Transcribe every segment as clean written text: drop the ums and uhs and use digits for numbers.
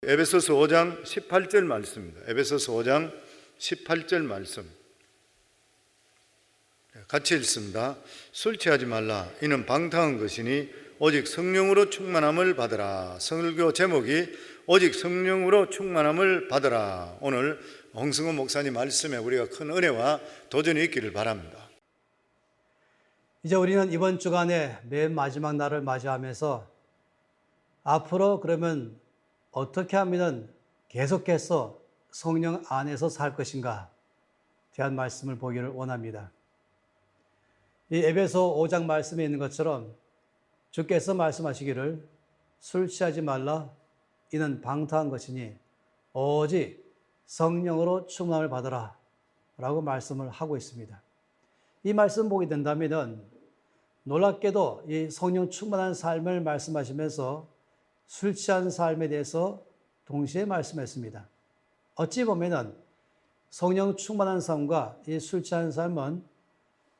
에베소서 5장 18절 말씀입니다. 에베소서 5장 18절 말씀 같이 읽습니다. 술 취하지 말라. 이는 방탕한 것이니 오직 성령으로 충만함을 받으라. 설교 제목이 오직 성령으로 충만함을 받으라. 오늘 홍승호 목사님 말씀에 우리가 큰 은혜와 도전이 있기를 바랍니다. 이제 우리는 이번 주간에 맨 마지막 날을 맞이하면서 앞으로 그러면 어떻게 하면 계속해서 성령 안에서 살 것인가 대한 말씀을 보기를 원합니다. 이 에베소 5장 말씀에 있는 것처럼 주께서 말씀하시기를 술 취하지 말라. 이는 방탕한 것이니 오직 성령으로 충만함을 받으라 라고 말씀을 하고 있습니다. 이 말씀 보게 된다면 놀랍게도 이 성령 충만한 삶을 말씀하시면서 술 취한 삶에 대해서 동시에 말씀했습니다. 어찌 보면은 성령 충만한 삶과 이 술 취한 삶은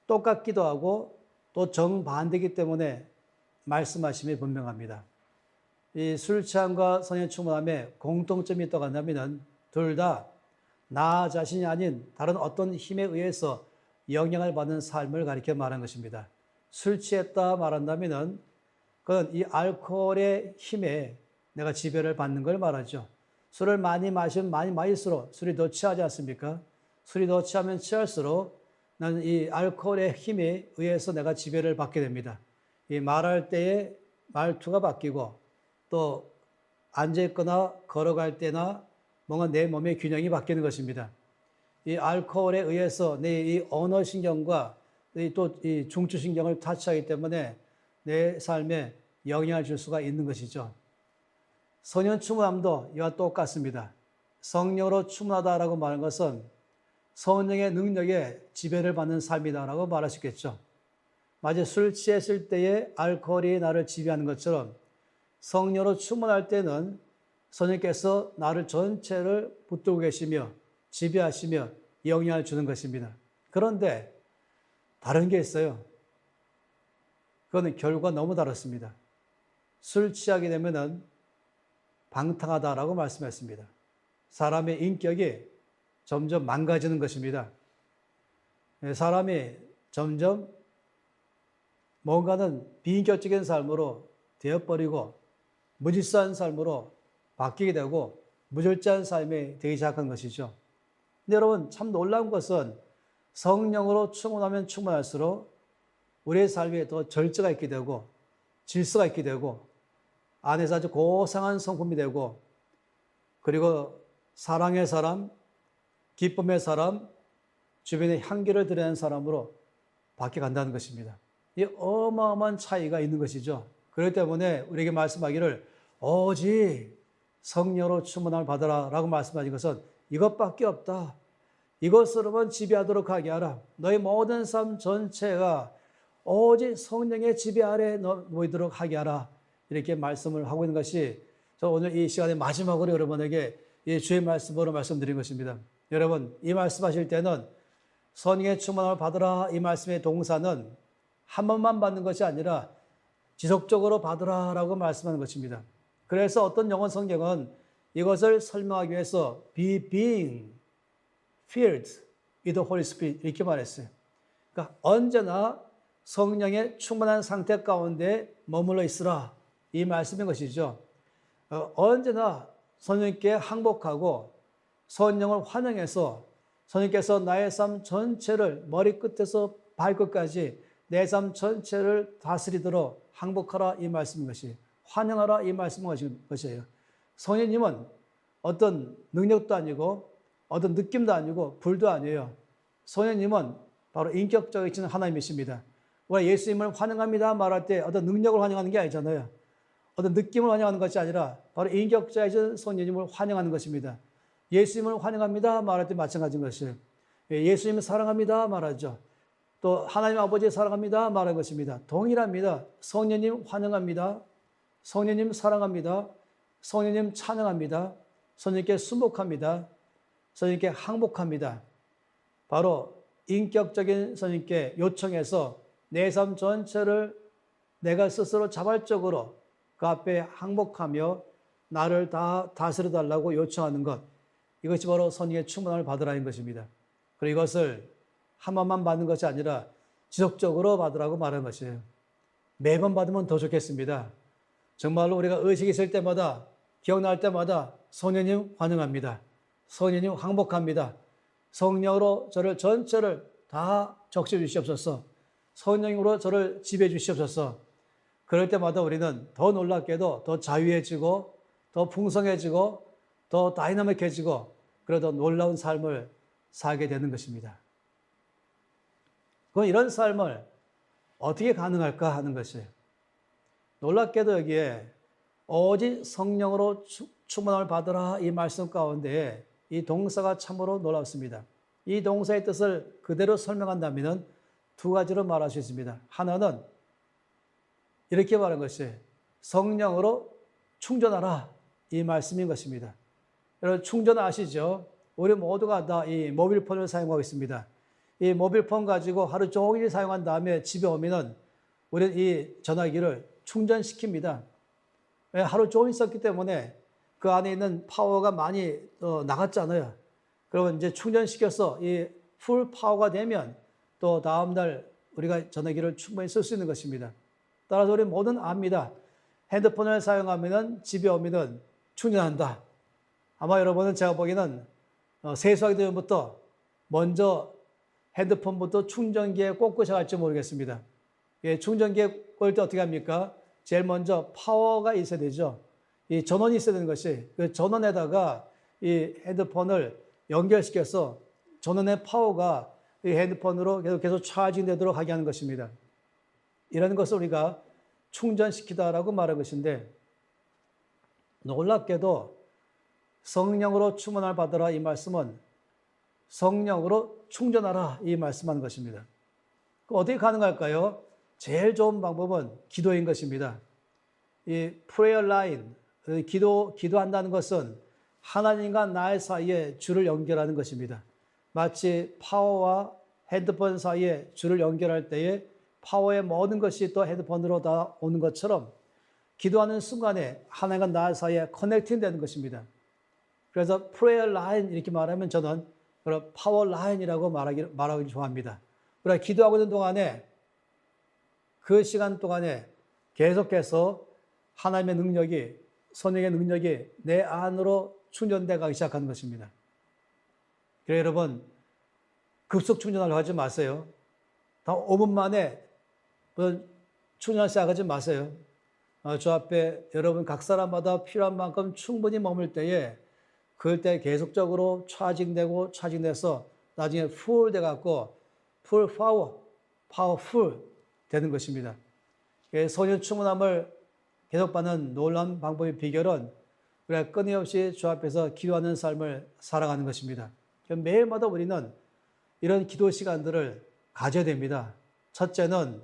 똑같기도 하고 또 정반대이기 때문에 말씀하심이 분명합니다. 이 술 취함과 성령 충만함에 공통점이 있다고 한다면 둘 다 나 자신이 아닌 다른 어떤 힘에 의해서 영향을 받는 삶을 가리켜 말한 것입니다. 술 취했다 말한다면 그건 이 알코올의 힘에 내가 지배를 받는 걸 말하죠. 술을 많이 마시면 많이 마실수록 술이 더 취하지 않습니까? 술이 더 취하면 취할수록 나는 이 알코올의 힘에 의해서 내가 지배를 받게 됩니다. 이 말할 때의 말투가 바뀌고 또 앉아있거나 걸어갈 때나 뭔가 내 몸의 균형이 바뀌는 것입니다. 이 알코올에 의해서 내 이 언어신경과 또 이 중추신경을 타치하기 때문에 내 삶에 영향을 줄 수가 있는 것이죠. 성령 충만함도 이와 똑같습니다. 성령으로 충만하다라고 말하는 것은 성령의 능력에 지배를 받는 삶이다라고 말할 수 있겠죠. 마치 술 취했을 때에 알코올이 나를 지배하는 것처럼 성령으로 충만할 때는 성령께서 나를 전체를 붙들고 계시며 지배하시며 영향을 주는 것입니다. 그런데 다른 게 있어요. 그거는 결과가 너무 다릅니다. 술 취하게 되면은 방탕하다라고 말씀했습니다. 사람의 인격이 점점 망가지는 것입니다. 사람이 점점 뭔가는 비인격적인 삶으로 되어버리고 무질서한 삶으로 바뀌게 되고 무절제한 삶이 되기 시작한 것이죠. 근데 여러분 참 놀라운 것은 성령으로 충만하면 충만할수록 우리의 삶에 더 절제가 있게 되고 질서가 있게 되고 안에서 아주 고상한 성품이 되고 그리고 사랑의 사람, 기쁨의 사람, 주변에 향기를 드리는 사람으로 바뀌어간다는 것입니다. 이 어마어마한 차이가 있는 것이죠. 그렇기 때문에 우리에게 말씀하기를 오직 성령으로 충만함을 받으라 라고 말씀하신 것은 이것밖에 없다. 이것으로만 지배하도록 하게 하라. 너의 모든 삶 전체가 오직 성령의 지배 아래 놓이도록 하게 하라. 이렇게 말씀을 하고 있는 것이 저 오늘 이 시간의 마지막으로 여러분에게 이 주의 말씀으로 말씀드린 것입니다. 여러분 이 말씀하실 때는 성령의 충만함을 받으라 이 말씀의 동사는 한 번만 받는 것이 아니라 지속적으로 받으라라고 말씀하는 것입니다. 그래서 어떤 영어 성경은 이것을 설명하기 위해서 be being filled with the Holy Spirit 이렇게 말했어요. 그러니까 언제나 성령의 충만한 상태 가운데 머물러 있으라 이 말씀인 것이죠. 언제나 성령께 항복하고 성령을 환영해서 성령께서 나의 삶 전체를 머리끝에서 발끝까지 내 삶 전체를 다스리도록 항복하라 이 말씀인 것이 환영하라 이 말씀인 것이에요. 성령님은 어떤 능력도 아니고 어떤 느낌도 아니고 불도 아니에요. 성령님은 바로 인격적이신 하나님이십니다. 우리가 예수님을 환영합니다 말할 때 어떤 능력을 환영하는 게 아니잖아요. 어떤 느낌을 환영하는 것이 아니라 바로 인격자이신 성령님을 환영하는 것입니다. 예수님을 환영합니다 말할 때 마찬가지인 것이에요. 예수님을 사랑합니다 말하죠. 또 하나님 아버지 사랑합니다 말하는 것입니다. 동일합니다. 성령님 환영합니다. 성령님 사랑합니다. 성령님 찬양합니다. 성령님께 순복합니다. 성령님께 항복합니다. 바로 인격적인 성령님께 요청해서 내 삶 전체를 내가 스스로 자발적으로 그 앞에 항복하며 나를 다 다스려 달라고 요청하는 것, 이것이 바로 성령의 충만함을 받으라는 것입니다. 그리고 이것을 한 번만 받는 것이 아니라 지속적으로 받으라고 말하는 것이에요. 매번 받으면 더 좋겠습니다. 정말로 우리가 의식이 있을 때마다, 기억날 때마다 성령님 환영합니다. 성령님 항복합니다. 성령으로 저를 전체를 다 적셔 주시옵소서. 성령으로 저를 지배해 주시옵소서. 그럴 때마다 우리는 더 놀랍게도 더 자유해지고 더 풍성해지고 더 다이나믹해지고 그러다 놀라운 삶을 살게 되는 것입니다. 그럼 이런 삶을 어떻게 가능할까 하는 것이에요. 놀랍게도 여기에 오직 성령으로 충만함을 받으라 이 말씀 가운데 이 동사가 참으로 놀랍습니다. 이 동사의 뜻을 그대로 설명한다면 두 가지로 말할 수 있습니다. 하나는 이렇게 말한 것이 성령으로 충전하라 이 말씀인 것입니다. 여러분 충전 아시죠? 우리 모두가 다 이 모빌폰을 사용하고 있습니다. 이 모빌폰 가지고 하루 종일 사용한 다음에 집에 오면은 우리는 이 전화기를 충전시킵니다. 하루 종일 썼기 때문에 그 안에 있는 파워가 많이 나갔잖아요. 그러면 이제 충전시켜서 이 풀 파워가 되면 또 다음날 우리가 전화기를 충분히 쓸 수 있는 것입니다. 따라서 우리 모두는 압니다. 핸드폰을 사용하면 집에 오면 충전한다. 아마 여러분은 제가 보기에는 세수하기 전부터 먼저 핸드폰부터 충전기에 꽂고 시작할지 모르겠습니다. 예, 충전기에 꽂을 때 어떻게 합니까? 제일 먼저 파워가 있어야 되죠. 이 전원이 있어야 되는 것이 그 전원에다가 이 핸드폰을 연결시켜서 전원의 파워가 이 핸드폰으로 계속 차징되도록 하게 하는 것입니다. 이런 것을 우리가 충전시키다라고 말한 것인데 놀랍게도 성령으로 충만함을 받으라 이 말씀은 성령으로 충전하라 이 말씀한 것입니다. 어떻게 가능할까요? 제일 좋은 방법은 기도인 것입니다. 이 prayer line, 기도한다는 것은 하나님과 나의 사이에 줄을 연결하는 것입니다. 마치 파워와 핸드폰 사이에 줄을 연결할 때에 파워의 모든 것이 또 핸드폰으로 다 오는 것처럼 기도하는 순간에 하나님과 나 사이에 커넥팅 되는 것입니다. 그래서 prayer line 이렇게 말하면 저는 그런 파워 라인이라고 말하기 좋아합니다. 우리가 기도하고 있는 동안에 그 시간 동안에 계속해서 하나님의 능력이 성령의 능력이 내 안으로 충전돼 가기 시작하는 것입니다. 그래서 여러분 급속 충전하려고 하지 마세요. 다 5분 만에 충전을 시작하지 마세요. 저 앞에 여러분 각 사람마다 필요한 만큼 충분히 머물 때에 그럴 때 계속적으로 차징돼서 나중에 풀 돼갖고 풀 파워풀 되는 것입니다. 성령 충만함을 계속 받는 놀라운 방법의 비결은 우리가 끊임없이 주 앞에서 기도하는 삶을 살아가는 것입니다. 매일마다 우리는 이런 기도 시간들을 가져야 됩니다. 첫째는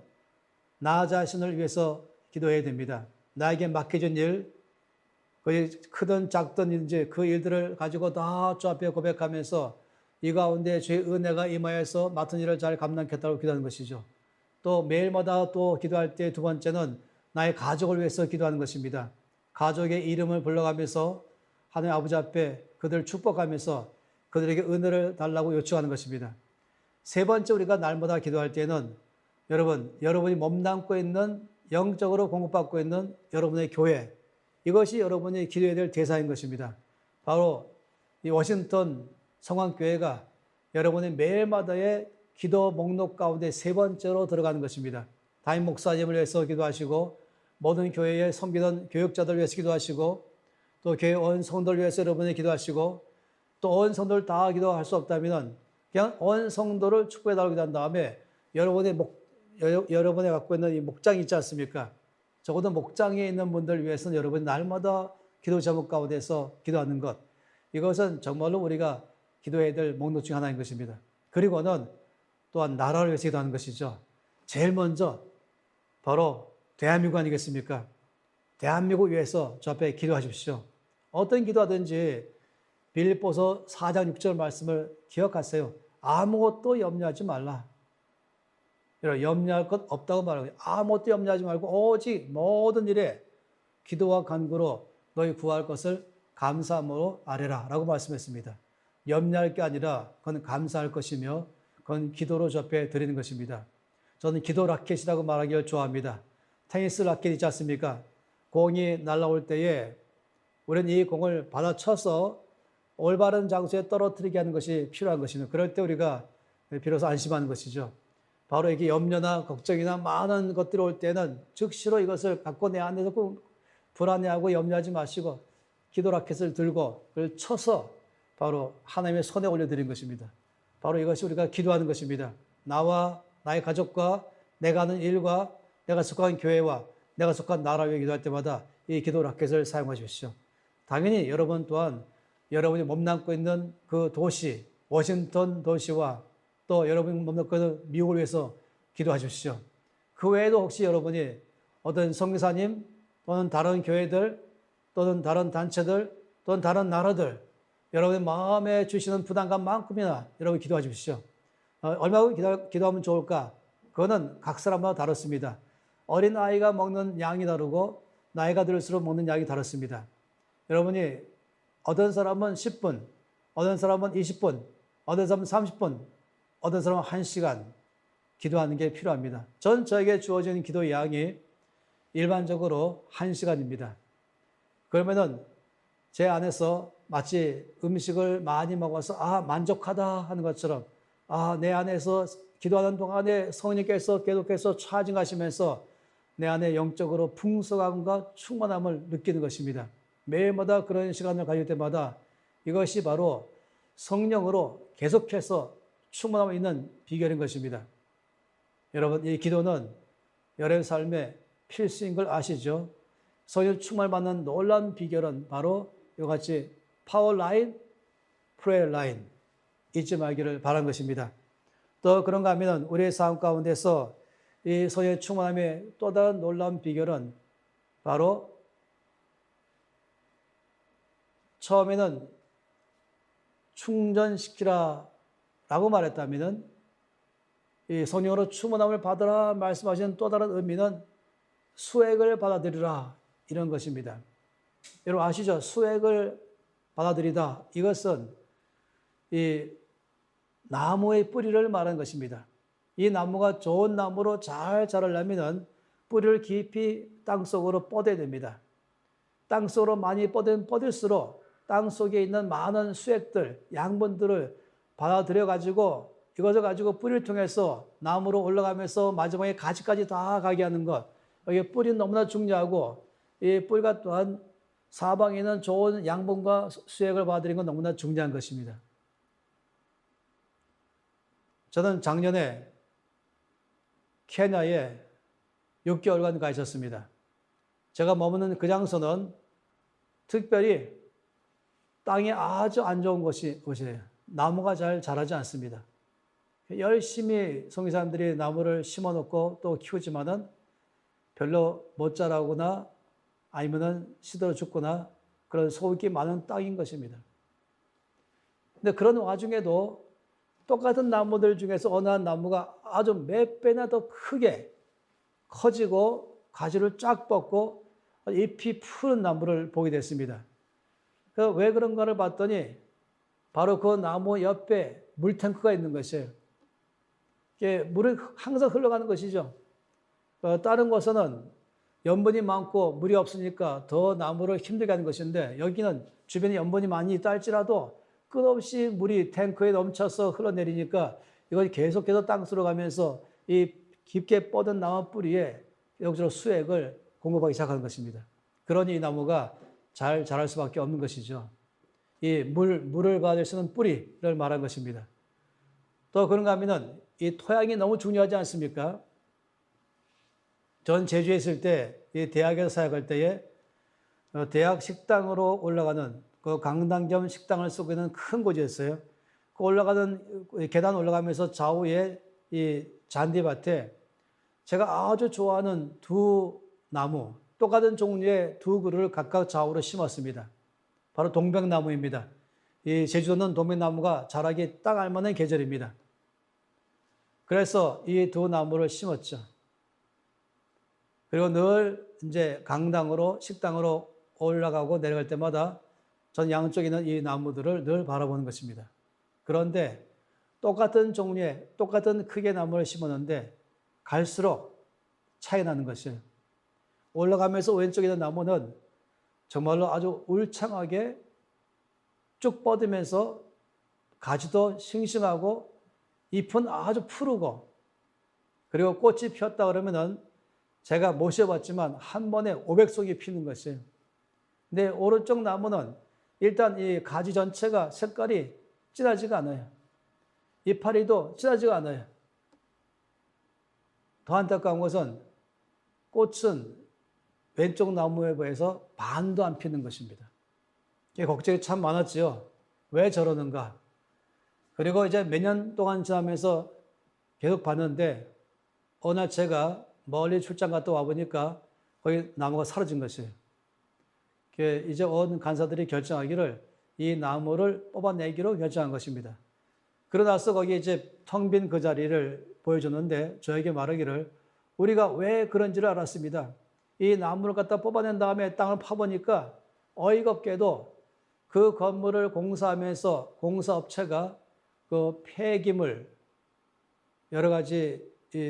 나 자신을 위해서 기도해야 됩니다. 나에게 맡겨진 일, 크든 작든 이제 그 일들을 가지고 다 주 앞에 고백하면서 이 가운데 주의 은혜가 임하여서 맡은 일을 잘 감당했다고 기도하는 것이죠. 또 매일마다 또 기도할 때 두 번째는 나의 가족을 위해서 기도하는 것입니다. 가족의 이름을 불러가면서 하나님 아버지 앞에 그들을 축복하면서 그들에게 은혜를 달라고 요청하는 것입니다. 세 번째 우리가 날마다 기도할 때는 여러분이 몸담고 있는 영적으로 공급받고 있는 여러분의 교회, 이것이 여러분이 기도해야 될 대상인 것입니다. 바로 이 워싱턴 성황교회가 여러분의 매일마다의 기도 목록 가운데 세 번째로 들어가는 것입니다. 담임 목사님을 위해서 기도하시고 모든 교회에 섬기던 교육자들 위해서 기도하시고 또 교회 온 성도를 위해서 여러분이 기도하시고 또 온 성도를 다 기도할 수 없다면 그냥 온 성도를 축복해달라고 기도한 다음에 여러분이 갖고 있는 이 목장이 있지 않습니까? 적어도 목장에 있는 분들 위해서는 여러분이 날마다 기도 제목 가운데서 기도하는 것, 이것은 정말로 우리가 기도해야 될 목록 중 하나인 것입니다. 그리고는 또한 나라를 위해서 기도하는 것이죠. 제일 먼저 바로 대한민국 아니겠습니까? 대한민국 위해서 저 앞에 기도하십시오. 어떤 기도하든지 빌립보서 4장 6절 말씀을 기억하세요. 아무것도 염려하지 말라. 염려할 것 없다고 말하고 아무것도 염려하지 말고 오직 모든 일에 기도와 간구로 너희 구할 것을 감사함으로 아뢰라 라고 말씀했습니다. 염려할 게 아니라 그건 감사할 것이며 그건 기도로 접해 드리는 것입니다. 저는 기도 라켓이라고 말하기를 좋아합니다. 테니스 라켓 있지 않습니까? 공이 날아올 때에 우리는 이 공을 받아쳐서 올바른 장소에 떨어뜨리게 하는 것이 필요한 것이죠. 그럴 때 우리가 비로소 안심하는 것이죠. 바로 이게 염려나 걱정이나 많은 것들이 올 때는 즉시로 이것을 갖고 내 안에서 꼭 불안해하고 염려하지 마시고 기도 라켓을 들고 그걸 쳐서 바로 하나님의 손에 올려드린 것입니다. 바로 이것이 우리가 기도하는 것입니다. 나와 나의 가족과 내가 하는 일과 내가 속한 교회와 내가 속한 나라 위에 기도할 때마다 이 기도 라켓을 사용하십시오. 당연히 여러분 또한 여러분이 몸담고 있는 그 도시, 워싱턴 도시와 또 여러분이 몸담고 있는 미국을 위해서 기도하십시오. 그 외에도 혹시 여러분이 어떤 선교사님 또는 다른 교회들 또는 다른 단체들 또는 다른 나라들 여러분의 마음에 주시는 부담감만큼이나 여러분 기도하십시오. 얼마나 기도하면 좋을까? 그거는 각 사람마다 다릅니다. 어린 아이가 먹는 양이 다르고 나이가 들수록 먹는 양이 다릅니다. 여러분이 어떤 사람은 10분, 어떤 사람은 20분, 어떤 사람은 30분, 어떤 사람은 1시간 기도하는 게 필요합니다. 전 저에게 주어지는 기도 양이 일반적으로 1시간입니다. 그러면은 제 안에서 마치 음식을 많이 먹어서 만족하다 하는 것처럼 내 안에서 기도하는 동안에 성령께서 계속해서 차징하시면서 내 안에 영적으로 풍성함과 충만함을 느끼는 것입니다. 매일마다 그런 시간을 가질 때마다 이것이 바로 성령으로 계속해서 충만함이 있는 비결인 것입니다. 여러분, 이 기도는 여러분 삶의 필수인 걸 아시죠? 성령 충만을 받는 놀라운 비결은 바로 이와 같이 파워 라인, 프레이 라인 잊지 말기를 바란 것입니다. 또 그런가 하면 우리의 삶 가운데서 이 성령의 충만함의 또 다른 놀라운 비결은 바로 처음에는 충전시키라 라고 말했다면 이 성령으로 충만함을 받으라 말씀하시는 또 다른 의미는 수액을 받아들이라 이런 것입니다. 여러분 아시죠? 수액을 받아들이다. 이것은 이 나무의 뿌리를 말하는 것입니다. 이 나무가 좋은 나무로 잘 자라려면 뿌리를 깊이 땅속으로 뻗어야 됩니다. 땅속으로 많이 뻗을수록 땅속에 있는 많은 수액들, 양분들을 받아들여 가지고 이것을 가지고 뿌리를 통해서 나무로 올라가면서 마지막에 가지까지 다 가게 하는 것. 여기 뿌리는 너무나 중요하고 이 뿌리가 또한 사방에 있는 좋은 양분과 수액을 받아들이는 건 너무나 중요한 것입니다. 저는 작년에 케냐에 6개월간 가 있었습니다. 제가 머무는 그 장소는 특별히 땅이 아주 안 좋은 곳이에요. 나무가 잘 자라지 않습니다. 열심히 선교사님들이 나무를 심어놓고 또 키우지만은 별로 못 자라거나 아니면은 시들어 죽거나 그런 소득이 많은 땅인 것입니다. 근데 그런 와중에도 똑같은 나무들 중에서 어느 한 나무가 아주 몇 배나 더 크게 커지고 가지를 쫙 뻗고 잎이 푸른 나무를 보게 됐습니다. 왜 그런가를 봤더니 바로 그 나무 옆에 물탱크가 있는 것이에요. 물이 항상 흘러가는 것이죠. 다른 곳에는 염분이 많고 물이 없으니까 더 나무를 힘들게 하는 것인데 여기는 주변에 염분이 많이 있다 할지라도 끝없이 물이 탱크에 넘쳐서 흘러내리니까 이것이 계속해서 땅속으로 가면서 이 깊게 뻗은 나무 뿌리에 여기저기 수액을 공급하기 시작하는 것입니다. 그러니 이 나무가 잘 자랄 수밖에 없는 것이죠. 이 물을 받을 수 있는 뿌리를 말한 것입니다. 또 그런가 하면은 이 토양이 너무 중요하지 않습니까? 전 제주에 있을 때, 이 대학에서 사역할 때에 대학 식당으로 올라가는 그 강당 겸 식당을 쓰고 있는 큰 곳이었어요. 그 올라가는 계단 올라가면서 좌우에 이 잔디밭에 제가 아주 좋아하는 두 나무, 똑같은 종류의 두 그루를 각각 좌우로 심었습니다. 바로 동백나무입니다. 이 제주도는 동백나무가 자라기 딱 알맞는 계절입니다. 그래서 이 두 나무를 심었죠. 그리고 늘 이제 강당으로 식당으로 올라가고 내려갈 때마다 전 양쪽에 있는 이 나무들을 늘 바라보는 것입니다. 그런데 똑같은 종류의 똑같은 크기의 나무를 심었는데 갈수록 차이 나는 것이에요. 올라가면서 왼쪽에 있는 나무는 정말로 아주 울창하게 쭉 뻗으면서 가지도 싱싱하고 잎은 아주 푸르고 그리고 꽃이 피었다 그러면은 제가 모셔봤지만 한 번에 500송이 피는 것이에요. 근데 오른쪽 나무는 일단 이 가지 전체가 색깔이 진하지가 않아요. 이파리도 진하지가 않아요. 더 안타까운 것은 꽃은 왼쪽 나무에 비해서 반도 안 피는 것입니다. 이게 걱정이 참 많았지요. 왜 저러는가? 그리고 이제 몇 년 동안 지나면서 계속 봤는데 어느 날 제가 멀리 출장 갔다 와보니까 거기 나무가 사라진 것이에요. 이제 온 간사들이 결정하기를 이 나무를 뽑아내기로 결정한 것입니다. 그러고 나서 거기 이제 텅 빈 그 자리를 보여줬는데 저에게 말하기를 우리가 왜 그런지를 알았습니다. 이 나무를 갖다 뽑아낸 다음에 땅을 파보니까 어이가 없게도 그 건물을 공사하면서 공사업체가 그 폐기물 여러 가지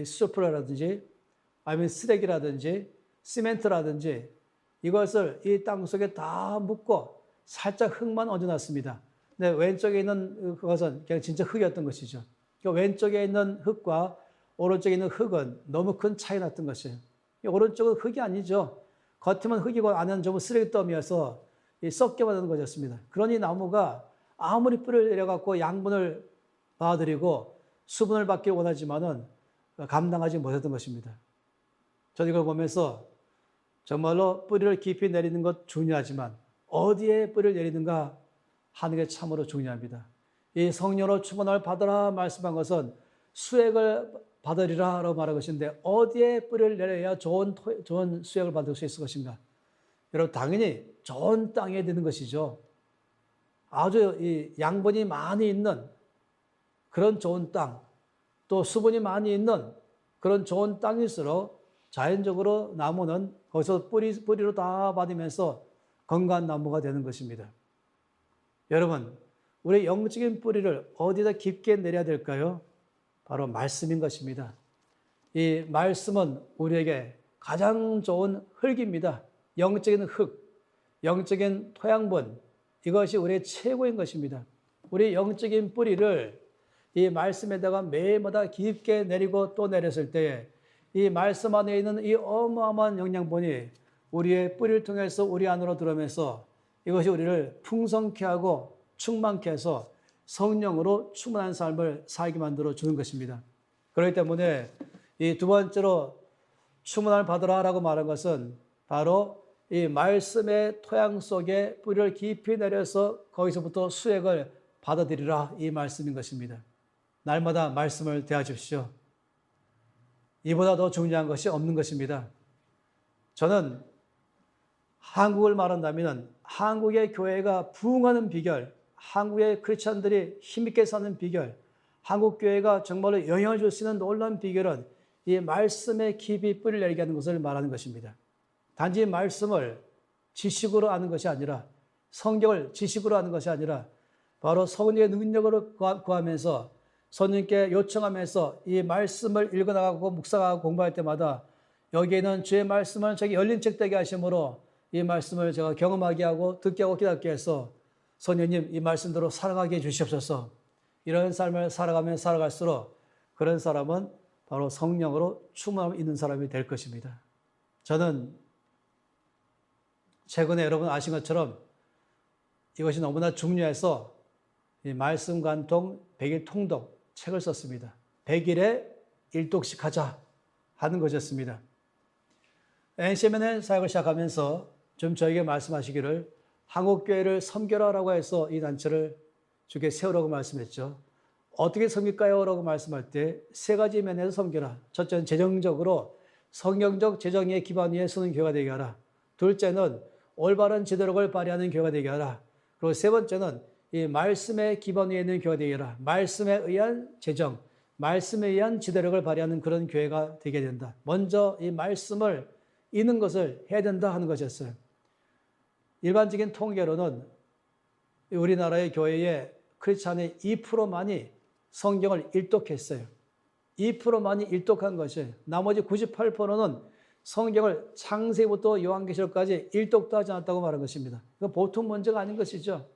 수풀이라든지 아니면 쓰레기라든지 시멘트라든지 이것을 이 땅 속에 다 묻고 살짝 흙만 얹어놨습니다. 근데 왼쪽에 있는 그것은 그냥 진짜 흙이었던 것이죠. 그러니까 왼쪽에 있는 흙과 오른쪽에 있는 흙은 너무 큰 차이 났던 것이에요. 오른쪽은 흙이 아니죠. 겉으면 흙이고 안은 전부 쓰레기더미여서 썩게 받는 것이었습니다. 그러니 나무가 아무리 뿌리를 내려갖고 양분을 받아들이고 수분을 받기 원하지만은 감당하지 못했던 것입니다. 저는 이걸 보면서 정말로 뿌리를 깊이 내리는 것 중요하지만 어디에 뿌리를 내리는가 하는 게 참으로 중요합니다. 이 성령으로 충만함을 받으라 말씀한 것은 수액을 받으리라 라고 말한 것인데 어디에 뿌리를 내려야 좋은 수액을 받을 수 있을 것인가? 여러분 당연히 좋은 땅에 되는 것이죠. 아주 이 양분이 많이 있는 그런 좋은 땅, 또 수분이 많이 있는 그런 좋은 땅일수록 자연적으로 나무는 거기서 뿌리로 다 받으면서 건강한 나무가 되는 것입니다. 여러분, 우리 영적인 뿌리를 어디다 깊게 내려야 될까요? 바로 말씀인 것입니다. 이 말씀은 우리에게 가장 좋은 흙입니다. 영적인 흙, 영적인 토양분, 이것이 우리의 최고인 것입니다. 우리 영적인 뿌리를 이 말씀에다가 매일마다 깊게 내리고 또 내렸을 때에 이 말씀 안에 있는 이 어마어마한 영양분이 우리의 뿌리를 통해서 우리 안으로 들어오면서 이것이 우리를 풍성케 하고 충만케 해서 성령으로 충만한 삶을 살게 만들어 주는 것입니다. 그렇기 때문에 이 두 번째로 충만함을 받으라라고 말한 것은 바로 이 말씀의 토양 속에 뿌리를 깊이 내려서 거기서부터 수액을 받아들이라 이 말씀인 것입니다. 날마다 말씀을 대하십시오. 이보다 더 중요한 것이 없는 것입니다. 저는 한국을 말한다면 한국의 교회가 부흥하는 비결, 한국의 크리스찬들이 힘있게 사는 비결, 한국 교회가 정말로 영향을 줄 수 있는 놀라운 비결은 이 말씀에 깊이 뿌리를 내리게 하는 것을 말하는 것입니다. 단지 말씀을 지식으로 아는 것이 아니라 성경을 지식으로 아는 것이 아니라 바로 성령의 능력으로 구하면서 성령께 요청하면서 이 말씀을 읽어나가고 묵상하고 공부할 때마다 여기에는 주의 말씀을 저기 열린 책 되게 하심으로 이 말씀을 제가 경험하게 하고 듣게 하고 깨닫게 해서 성령님 이 말씀대로 살아가게 해 주시옵소서. 이런 삶을 살아갈수록 그런 사람은 바로 성령으로 충만함 있는 사람이 될 것입니다. 저는 최근에 여러분 아신 것처럼 이것이 너무나 중요해서 이 말씀 관통 100일 통독 책을 썼습니다. 100일에 1독씩 하자 하는 것이었습니다. NCMN의 사역을 시작하면서 좀 저에게 말씀하시기를 한국교회를 섬겨라라고 해서 이 단체를 주께 세우라고 말씀했죠. 어떻게 섬길까요? 라고 말씀할 때 세 가지 면에서 섬겨라. 첫째는 재정적으로 성경적 재정의 기반 위에 서는 교회가 되게 하라. 둘째는 올바른 지도력을 발휘하는 교회가 되게 하라. 그리고 세 번째는 이 말씀의 기반 위에 있는 교회가 되게 하라. 말씀에 의한 재정, 말씀에 의한 지도력을 발휘하는 그런 교회가 되게 된다. 먼저 이 말씀을 읽는 것을 해야 된다 하는 것이었어요. 일반적인 통계로는 우리나라의 교회에 크리스찬의 2%만이 성경을 일독했어요. 2%만이 일독한 것이, 나머지 98%는 성경을 창세기부터 요한계시록까지 일독도 하지 않았다고 말한 것입니다. 이건 보통 문제가 아닌 것이죠.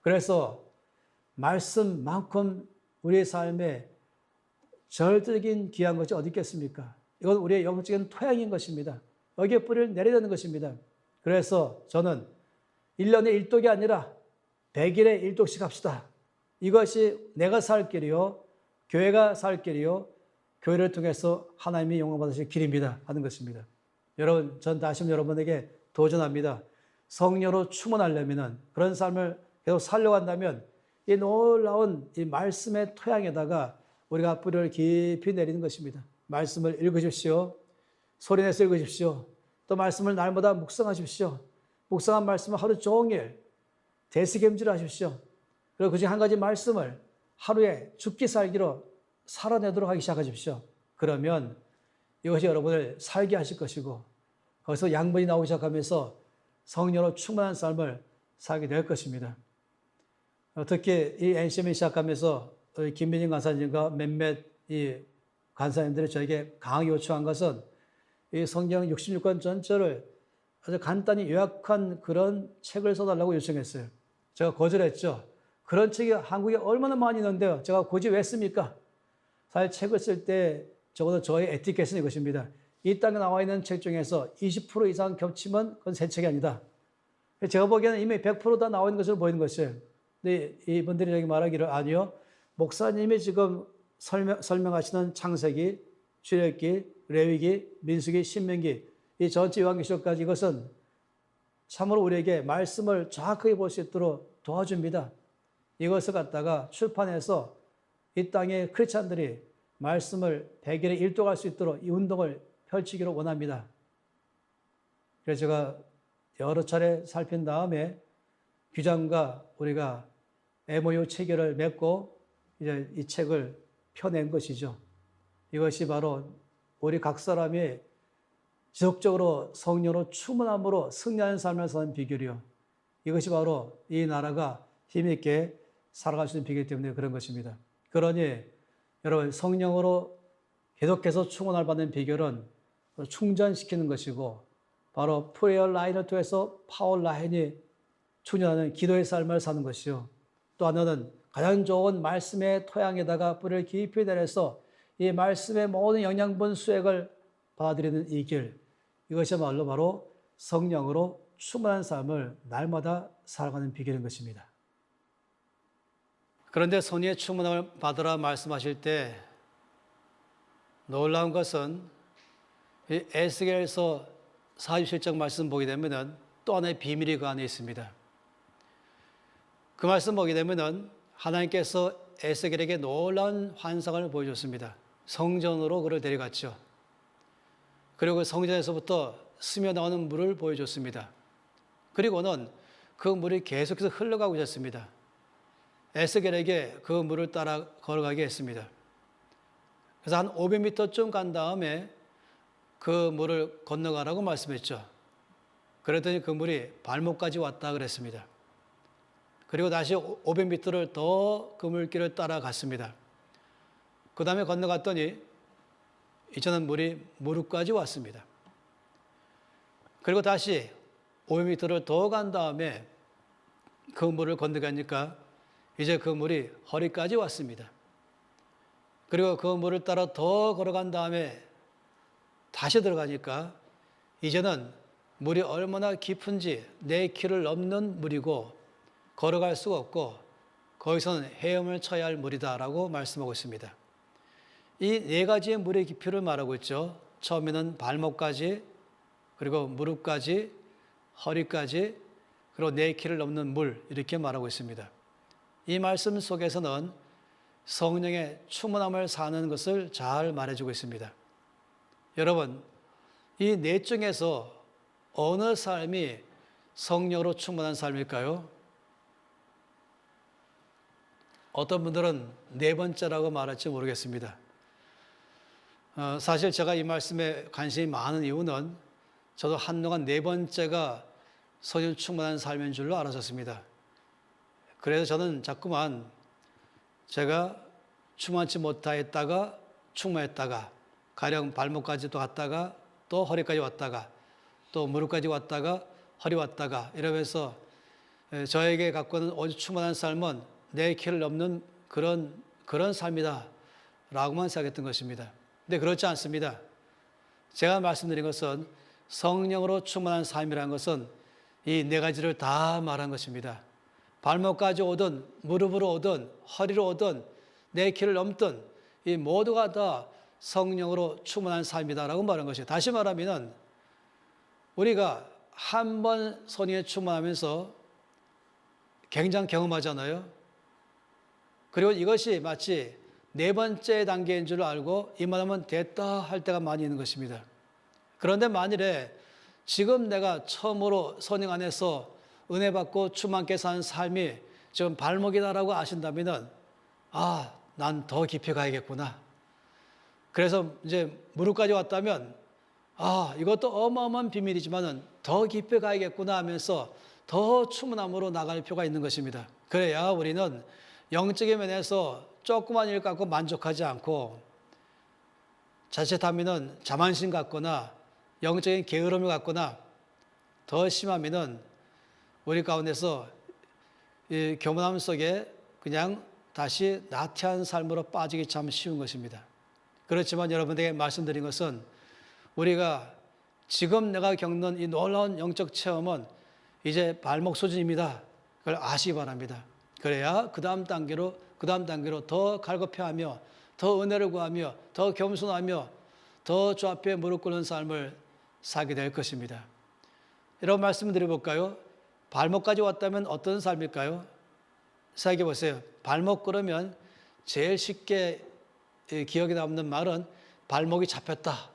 그래서 말씀만큼 우리의 삶에 절대적인 귀한 것이 어디 있겠습니까? 이건 우리의 영적인 토양인 것입니다. 여기에 뿌리를 내려야 되는 것입니다. 그래서 저는 1년에 1독이 아니라 100일에 1독씩 합시다. 이것이 내가 살 길이요, 교회가 살 길이요, 교회를 통해서 하나님이 영광 받으실 길입니다 하는 것입니다. 여러분, 전 다시 여러분에게 도전합니다. 성령으로 충만하려면, 그런 삶을 계속 살려고 한다면 이 놀라운 이 말씀의 토양에다가 우리가 뿌리를 깊이 내리는 것입니다. 말씀을 읽으십시오. 소리내서 읽으십시오. 또 말씀을 날마다 묵상하십시오. 묵상한 말씀을 하루 종일 대수겸질 하십시오. 그리고 그중 한 가지 말씀을 하루에 죽기 살기로 살아내도록 하기 시작하십시오. 그러면 이것이 여러분을 살게 하실 것이고, 거기서 양분이 나오기 시작하면서 성령으로 충만한 삶을 살게 될 것입니다. 특히 이 NCM이 시작하면서 김민진 간사님과 몇몇 이 간사님들이 저에게 강하게 요청한 것은 이 성경 66권 전체를 아주 간단히 요약한 그런 책을 써달라고 요청했어요. 제가 거절했죠. 그런 책이 한국에 얼마나 많이 있는데요. 제가 굳이 왜 씁니까? 사실 책을 쓸 때 적어도 저의 에티켓은 이것입니다. 이 땅에 나와 있는 책 중에서 20% 이상 겹치면 그건 새 책이 아니다. 제가 보기에는 이미 100% 다 나와 있는 것으로 보이는 것이에요. 근데 이분들이 여기 말하기를, 아니요, 목사님이 지금 설명하시는 창세기, 출애굽기, 레위기, 민수기, 신명기, 이 전체 요한계시록까지 이것은 참으로 우리에게 말씀을 정확하게 볼 수 있도록 도와줍니다. 이것을 갖다가 출판해서 이 땅의 크리스찬들이 말씀을 100일에 1독할 수 있도록 이 운동을 펼치기를 원합니다. 그래서 제가 여러 차례 살핀 다음에 규장과 우리가 MOU 체결을 맺고 이제 이 책을 펴낸 것이죠. 이것이 바로 우리 각 사람이 지속적으로 성령으로 충만함으로 승리하는 삶을 사는 비결이요. 이것이 바로 이 나라가 힘있게 살아갈 수 있는 비결 때문에 그런 것입니다. 그러니 여러분, 성령으로 계속해서 충만을 받는 비결은 충전시키는 것이고, 바로 프레이어 라인을 통해서 파워 라인이 충전하는 기도의 삶을 사는 것이요. 또 하나는 가장 좋은 말씀의 토양에다가 뿌리를 깊이 내려서 이 말씀의 모든 영양분 수액을 받아들이는 이 길, 이것이야말로 바로 성령으로 충만한 삶을 날마다 살아가는 비결인 것입니다. 그런데 성령의 충만함을 받으라 말씀하실 때 놀라운 것은 이 에스겔서 47장 말씀 보게 되면 또 하나의 비밀이 그 안에 있습니다. 그 말씀 보게 되면 하나님께서 에스겔에게 놀라운 환상을 보여줬습니다. 성전으로 그를 데려갔죠. 그리고 그 성전에서부터 스며 나오는 물을 보여줬습니다. 그리고는 그 물이 계속해서 흘러가고 있었습니다. 에스겔에게 그 물을 따라 걸어가게 했습니다. 그래서 한 500m쯤 간 다음에 그 물을 건너가라고 말씀했죠. 그랬더니 그 물이 발목까지 왔다 그랬습니다. 그리고 다시 500m를 더 그 물길을 따라갔습니다. 그 다음에 건너갔더니 이제는 물이 무릎까지 왔습니다. 그리고 다시 500m를 더 간 다음에 그 물을 건너가니까 이제 그 물이 허리까지 왔습니다. 그리고 그 물을 따라 더 걸어간 다음에 다시 들어가니까 이제는 물이 얼마나 깊은지 내 키를 넘는 물이고 걸어갈 수가 없고 거기서는 헤엄을 쳐야 할 물이다라고 말씀하고 있습니다. 이 네 가지의 물의 깊이를 말하고 있죠. 처음에는 발목까지, 그리고 무릎까지, 허리까지, 그리고 내 키를 넘는 물, 이렇게 말하고 있습니다. 이 말씀 속에서는 성령의 충만함을 사는 것을 잘 말해주고 있습니다. 여러분, 이 넷 중에서 어느 삶이 성령으로 충만한 삶일까요? 어떤 분들은 네 번째라고 말할지 모르겠습니다. 사실 제가 이 말씀에 관심이 많은 이유는 저도 한동안 네 번째가 성령 충만한 삶인 줄로 알아섰습니다. 그래서 저는 자꾸만 제가 충만치 못하였다가 충만했다가 가령 발목까지도 갔다가 또 허리까지 왔다가 또 무릎까지 왔다가 허리 왔다가 이러면서 저에게 갖고 있는 오직 충만한 삶은 내 키를 넘는 그런 삶이다 라고만 생각했던 것입니다. 근데 그렇지 않습니다. 제가 말씀드린 것은 성령으로 충만한 삶이라는 것은 이 네 가지를 다 말한 것입니다. 발목까지 오든 무릎으로 오든 허리로 오든 내 키를 넘든 이 모두가 다 성령으로 충만한 삶이다라고 말한 것이에요. 다시 말하면 우리가 한 번 성령에 충만하면서 굉장히 경험하잖아요. 그리고 이것이 마치 네 번째 단계인 줄 알고 이만하면 됐다 할 때가 많이 있는 것입니다. 그런데 만일에 지금 내가 처음으로 성령 안에서 은혜 받고 충만케 사는 삶이 지금 발목이다라고 아신다면 난 더 깊이 가야겠구나. 그래서 이제 무릎까지 왔다면 이것도 어마어마한 비밀이지만은 더 깊이 가야겠구나 하면서 더 충만함으로 나갈 필요가 있는 것입니다. 그래야 우리는 영적인 면에서 조그만 일 갖고 만족하지 않고 자칫하면은 자만심 갖거나 영적인 게으름을 갖거나 더 심하면은 우리 가운데서 이 교만함 속에 그냥 다시 나태한 삶으로 빠지기 참 쉬운 것입니다. 그렇지만 여러분에게 말씀드린 것은 우리가 지금 내가 겪는 이 놀라운 영적 체험은 이제 발목 수준입니다. 그걸 아시기 바랍니다. 그래야 그 다음 단계로 더 갈급해하며 더 은혜를 구하며 더 겸손하며 더 주 앞에 무릎 꿇는 삶을 살게 될 것입니다. 이런 말씀을 드려볼까요? 발목까지 왔다면 어떤 삶일까요? 생각해 보세요. 발목 그러면 제일 쉽게 기억에 남는 말은 발목이 잡혔다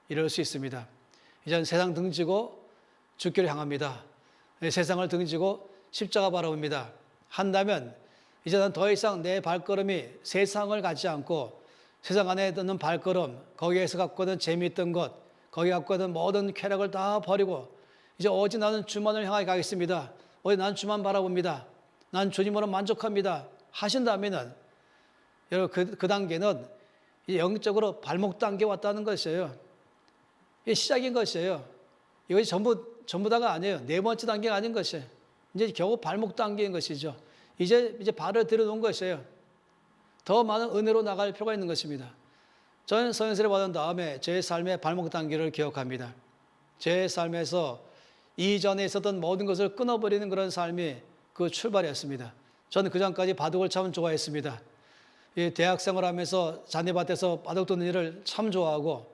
이럴 수 있습니다. 이제는 세상 등지고 죽기를 향합니다. 세상을 등지고 십자가 바라봅니다. 한다면 이제는 더 이상 내 발걸음이 세상을 갖지 않고 세상 안에 드는 발걸음, 거기에서 갖고 있는 재미있던 것, 거기 갖고 있는 모든 쾌락을 다 버리고 이제 오직 나는 주만을 향하여 가겠습니다. 오직 난 주만 바라봅니다. 난 주님으로 만족합니다. 하신다면은 여러분 그 단계는 영적으로 발목 단계 왔다는 것이에요. 이게 시작인 것이에요. 이것이 전부 다가 아니에요. 네 번째 단계가 아닌 것이에요. 이제 겨우 발목 단계인 것이죠. 이제 발을 들여놓은 것이에요. 더 많은 은혜로 나갈 필요가 있는 것입니다. 저는 성령세례 받은 다음에 제 삶의 발목 단계를 기억합니다. 제 삶에서 이전에 있었던 모든 것을 끊어버리는 그런 삶이 그 출발이었습니다. 저는 그 전까지 바둑을 참 좋아했습니다. 이 대학생활 하면서 잔디밭에서 바둑 두는 일을 참 좋아하고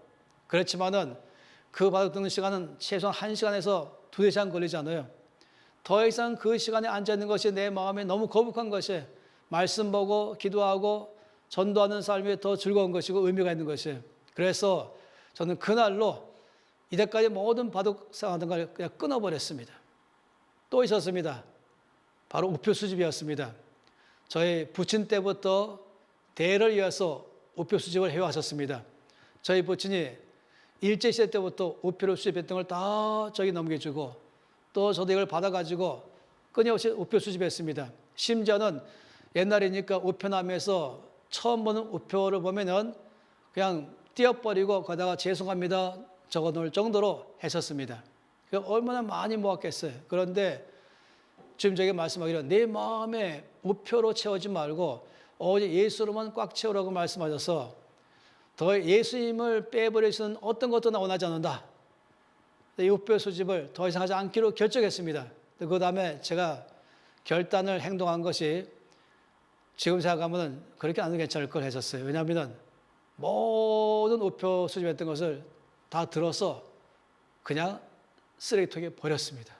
그렇지만은 그 바둑 두는 시간은 최소한 1시간에서 2-3시간 걸리잖아요. 더 이상 그 시간에 앉아있는 것이 내 마음에 너무 거북한 것이 말씀 보고 기도하고 전도하는 삶이 더 즐거운 것이고 의미가 있는 것이에요. 그래서 저는 그날로 이때까지 모든 바둑 생활하던 걸 그냥 끊어버렸습니다. 또 있었습니다. 바로 우표 수집이었습니다. 저희 부친 때부터 대를 이어서 우표 수집을 해왔었습니다. 저희 부친이 일제시대 때부터 우표를 수집했던 걸 다 저기 넘겨주고 또 저도 이걸 받아가지고 끊임없이 우표 수집했습니다. 심지어는 옛날이니까 우표남에서 처음 보는 우표를 보면은 그냥 띄어버리고 거기다가 죄송합니다 적어 놓을 정도로 했었습니다. 얼마나 많이 모았겠어요. 그런데 지금 저에게 말씀하기로 내 마음에 우표로 채우지 말고 오직 예수로만 꽉 채우라고 말씀하셔서 더 예수님을 빼버리시는 어떤 것도 나 원하지 않는다. 이 우표 수집을 더 이상 하지 않기로 결정했습니다. 그 다음에 제가 결단을 행동한 것이 지금 생각하면 그렇게 안 해도 괜찮을 걸 했었어요. 왜냐하면 모든 우표 수집했던 것을 다 들어서 그냥 쓰레기통에 버렸습니다.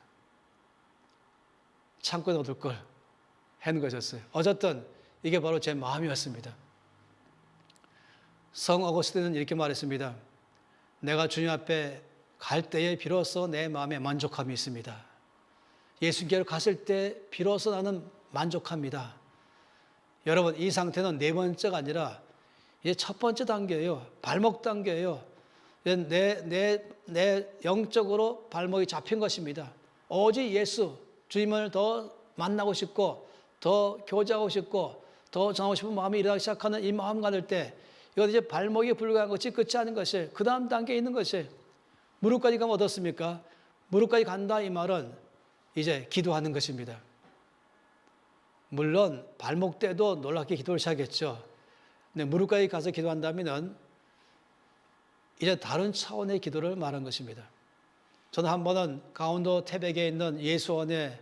창고에 넣을 걸 하는 것이었어요. 어쨌든 이게 바로 제 마음이었습니다. 성 어거스틴은 이렇게 말했습니다. 내가 주님 앞에 갈 때에 비로소 내 마음에 만족함이 있습니다. 예수님께로 갔을 때 비로소 나는 만족합니다. 여러분 이 상태는 네 번째가 아니라 이제 첫 번째 단계예요. 발목 단계예요. 내 영적으로 발목이 잡힌 것입니다. 오직 예수, 주님을 더 만나고 싶고 더 교제하고 싶고 더 전하고 싶은 마음이 일어나기 시작하는 이 마음 가질 때 이건 이제 발목에 불과한 것이 끝이 아닌 것이 그 다음 단계에 있는 것이 무릎까지 가면 어떻습니까? 무릎까지 간다 이 말은 이제 기도하는 것입니다. 물론 발목 때도 놀랍게 기도를 시작했죠. 근데 무릎까지 가서 기도한다면은 이제 다른 차원의 기도를 말한 것입니다. 저는 한 번은 강원도 태백에 있는 예수원에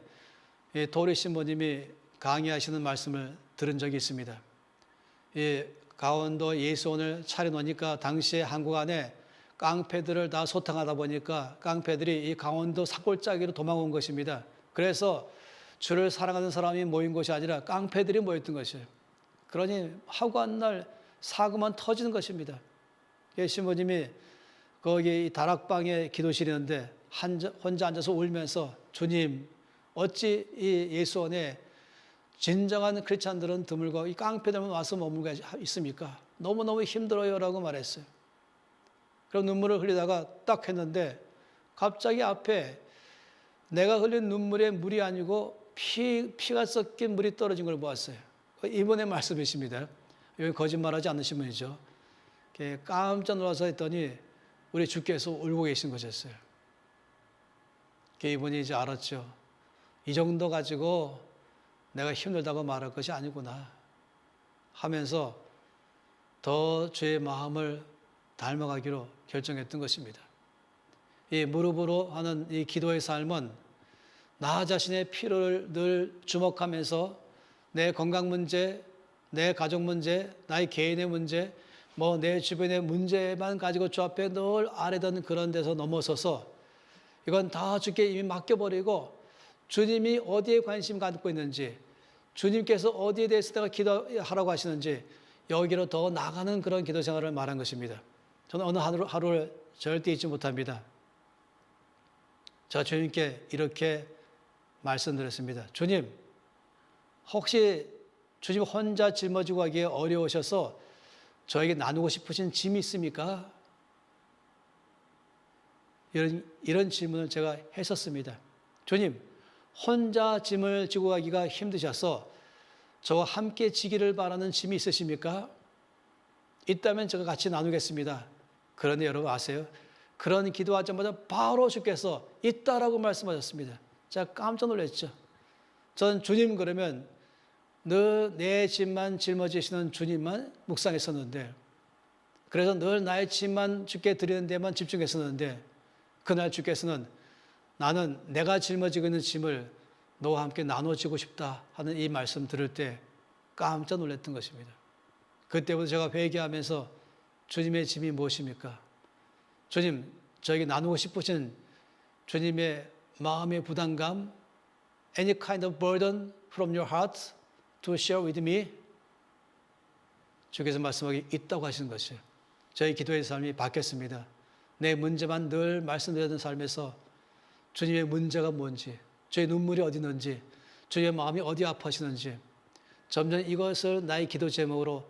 도리 신부님이 강의하시는 말씀을 들은 적이 있습니다. 강원도 예수원을 차려놓으니까 당시에 한국 안에 깡패들을 다 소탕하다 보니까 깡패들이 이 강원도 산골짜기로 도망온 것입니다. 그래서 주를 사랑하는 사람이 모인 것이 아니라 깡패들이 모였던 것이에요. 그러니 하고 한 날 사고만 터지는 것입니다. 신부님이 거기 다락방에 기도실이었는데 혼자 앉아서 울면서 주님 어찌 이 예수원에 진정한 크리스찬들은 드물고 이 깡패들만 와서 머물고 있습니까? 너무너무 힘들어요 라고 말했어요. 그럼 눈물을 흘리다가 딱 했는데 갑자기 앞에 내가 흘린 눈물에 물이 아니고 피가 섞인 물이 떨어진 걸 보았어요. 이번에 말씀이십니다. 여기 거짓말하지 않으신 분이죠. 깜짝 놀라서 했더니 우리 주께서 울고 계신 것이었어요. 이분이 이제 알았죠. 이 정도 가지고 내가 힘들다고 말할 것이 아니구나 하면서 더 주의 마음을 닮아가기로 결정했던 것입니다. 이 무릎으로 하는 이 기도의 삶은 나 자신의 필요를 늘 주목하면서 내 건강 문제, 내 가족 문제, 나의 개인의 문제, 내 주변의 문제만 가지고 주 앞에 늘 아뢰던 그런 데서 넘어서서 이건 다 주께 이미 맡겨버리고 주님이 어디에 관심 갖고 있는지, 주님께서 어디에 대해서 내가 기도하라고 하시는지 여기로 더 나가는 그런 기도 생활을 말한 것입니다. 저는 어느 하루를 절대 잊지 못합니다. 제가 주님께 이렇게 말씀드렸습니다. 주님, 혹시 주님 혼자 짊어지고 가기에 어려우셔서 저에게 나누고 싶으신 짐이 있습니까? 이런 질문을 제가 했었습니다. 주님, 혼자 짐을 지고 가기가 힘드셔서 저와 함께 지기를 바라는 짐이 있으십니까? 있다면 제가 같이 나누겠습니다. 그런데 여러분 아세요? 그런 기도하자마자 바로 주께서 있다라고 말씀하셨습니다. 제가 깜짝 놀랐죠. 전 주님 그러면 늘 내 짐만 짊어지시는 주님만 묵상했었는데, 그래서 늘 나의 짐만 주께 드리는 데만 집중했었는데, 그날 주께서는 나는 내가 짊어지고 있는 짐을 너와 함께 나눠지고 싶다 하는 이 말씀 들을 때 깜짝 놀랐던 것입니다. 그때부터 제가 회개하면서 주님의 짐이 무엇입니까? 주님, 저에게 나누고 싶으신 주님의 마음의 부담감, any kind of burden from your heart to share with me? 주께서 말씀하기 있다고 하시는 것이에요. 저희 기도의 삶이 바뀌었습니다. 내 문제만 늘 말씀드렸던 삶에서 주님의 문제가 뭔지, 주의 눈물이 어디 있는지, 주의 마음이 어디 아파하시는지 점점 이것을 나의 기도 제목으로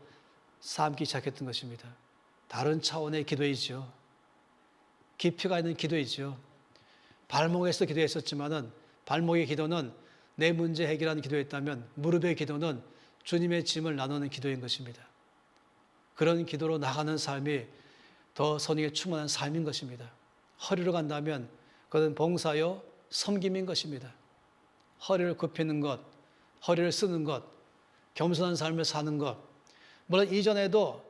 삼기 시작했던 것입니다. 다른 차원의 기도이죠. 깊이가 있는 기도이죠. 발목에서 기도했었지만은 발목의 기도는 내 문제 해결하는 기도였다면 무릎의 기도는 주님의 짐을 나누는 기도인 것입니다. 그런 기도로 나가는 삶이 더 선행에 충만한 삶인 것입니다. 허리로 간다면 그것은 봉사요 섬김인 것입니다. 허리를 굽히는 것, 허리를 쓰는 것, 겸손한 삶을 사는 것. 물론 이전에도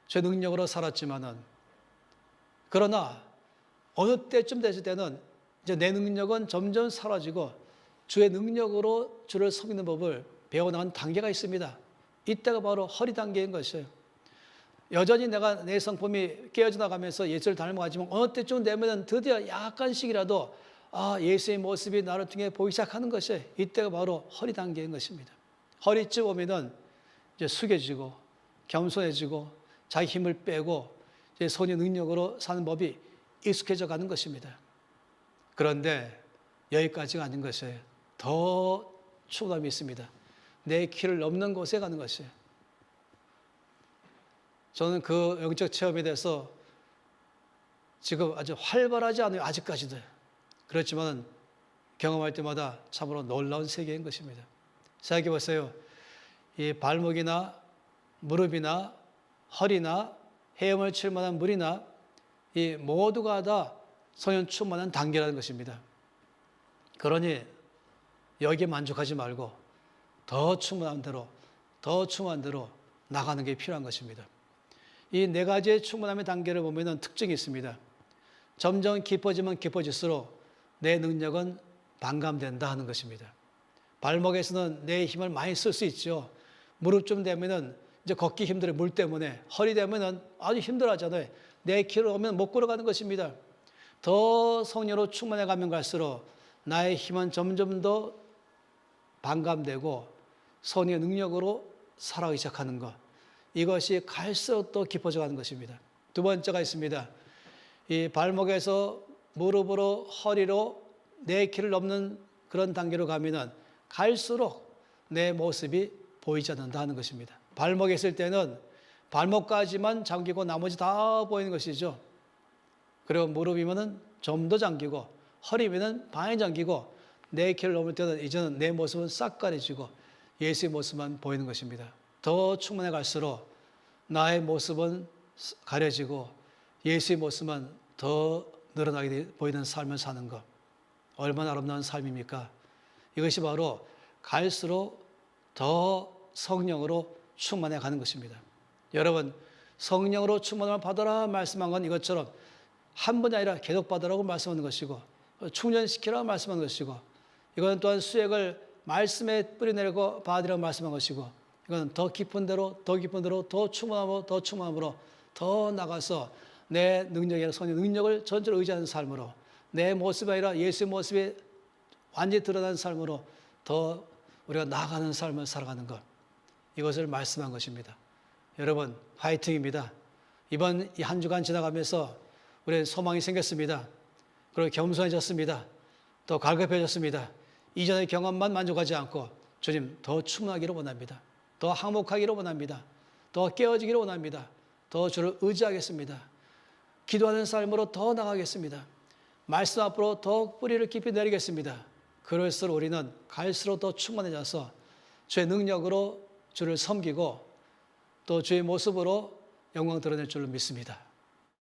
제 능력으로 살았지만은, 그러나 어느 때쯤 됐을 때는 이제 내 능력은 점점 사라지고 주의 능력으로 주를 섬기는 법을 배워나가는 단계가 있습니다. 이때가 바로 허리 단계인 것이에요. 여전히 내가 내 성품이 깨어져 나가면서 예수를 닮아가지만 어느 때쯤 되면 드디어 약간씩이라도 예수의 모습이 나를 통해 보이기 시작하는 것이 이때가 바로 허리 단계인 것입니다. 허리쯤 오면은 이제 숙여지고 겸손해지고 자기 힘을 빼고 이제 손의 능력으로 사는 법이 익숙해져 가는 것입니다. 그런데 여기까지가 아닌 것이에요. 더 초담이 있습니다. 내 키를 넘는 곳에 가는 것이에요. 저는 그 영적 체험에 대해서 지금 아주 활발하지 않아요. 아직까지도. 그렇지만 경험할 때마다 참으로 놀라운 세계인 것입니다. 생각해 보세요. 이 발목이나 무릎이나 허리나 헤엄을 칠 만한 물이나 이 모두가 다 성령 충만한 단계라는 것입니다. 그러니 여기에 만족하지 말고 더 충만한 대로, 더 충만한 대로 나가는 게 필요한 것입니다. 이 네 가지의 충만함의 단계를 보면 특징이 있습니다. 점점 깊어지면 깊어질수록 내 능력은 반감된다 하는 것입니다. 발목에서는 내 힘을 많이 쓸 수 있죠. 무릎쯤 되면은 이제 걷기 힘들어요. 물 때문에. 허리 되면은 아주 힘들어하잖아요. 내 키로 오면 못 걸어가는 것입니다. 더 성령으로 충만해 가면 갈수록 나의 힘은 점점 더 반감되고 성령의 능력으로 살아가기 시작하는 것. 이것이 갈수록 더 깊어져 가는 것입니다. 두 번째가 있습니다. 이 발목에서 무릎으로 허리로 내 키를 넘는 그런 단계로 가면은 갈수록 내 모습이 보이지 않는다 하는 것입니다. 발목에 있을 때는 발목까지만 잠기고 나머지 다 보이는 것이죠. 그리고 무릎이면은 좀 더 잠기고 허리면은 반이 잠기고 내 키를 넘을 때는 이제는 내 모습은 싹 가려지고 예수의 모습만 보이는 것입니다. 더 충만해 갈수록 나의 모습은 가려지고 예수의 모습만 더 늘어나게 보이는 삶을 사는 것. 얼마나 아름다운 삶입니까? 이것이 바로 갈수록 더 성령으로 충만해 가는 것입니다. 여러분, 성령으로 충만함을 받아라 말씀한 건 이것처럼 한 번이 아니라 계속 받으라고 말씀하는 것이고 충전시키라고 말씀하는 것이고 이건 또한 수액을 말씀에 뿌려내고 받으라고 말씀한 것이고 이건 더 깊은 대로 더 깊은 대로 더 충만함으로 더 나가서 내 능력이 아니라 성령 능력을 전적으로 의지하는 삶으로 내 모습이 아니라 예수의 모습이 완전히 드러나는 삶으로 더 우리가 나아가는 삶을 살아가는 것. 이것을 말씀한 것입니다. 여러분, 화이팅입니다. 이번 이 한 주간 지나가면서 우리의 소망이 생겼습니다. 그리고 겸손해졌습니다. 또 갈급해졌습니다. 이전의 경험만 만족하지 않고 주님 더 충만하기를 원합니다. 더 항목하기를 원합니다. 더 깨어지기를 원합니다. 더 주를 의지하겠습니다. 기도하는 삶으로 더 나가겠습니다. 말씀 앞으로 더 뿌리를 깊이 내리겠습니다. 그럴수록 우리는 갈수록 더 충만해져서 주의 능력으로 주를 섬기고 또 주의 모습으로 영광 드러낼 줄로 믿습니다.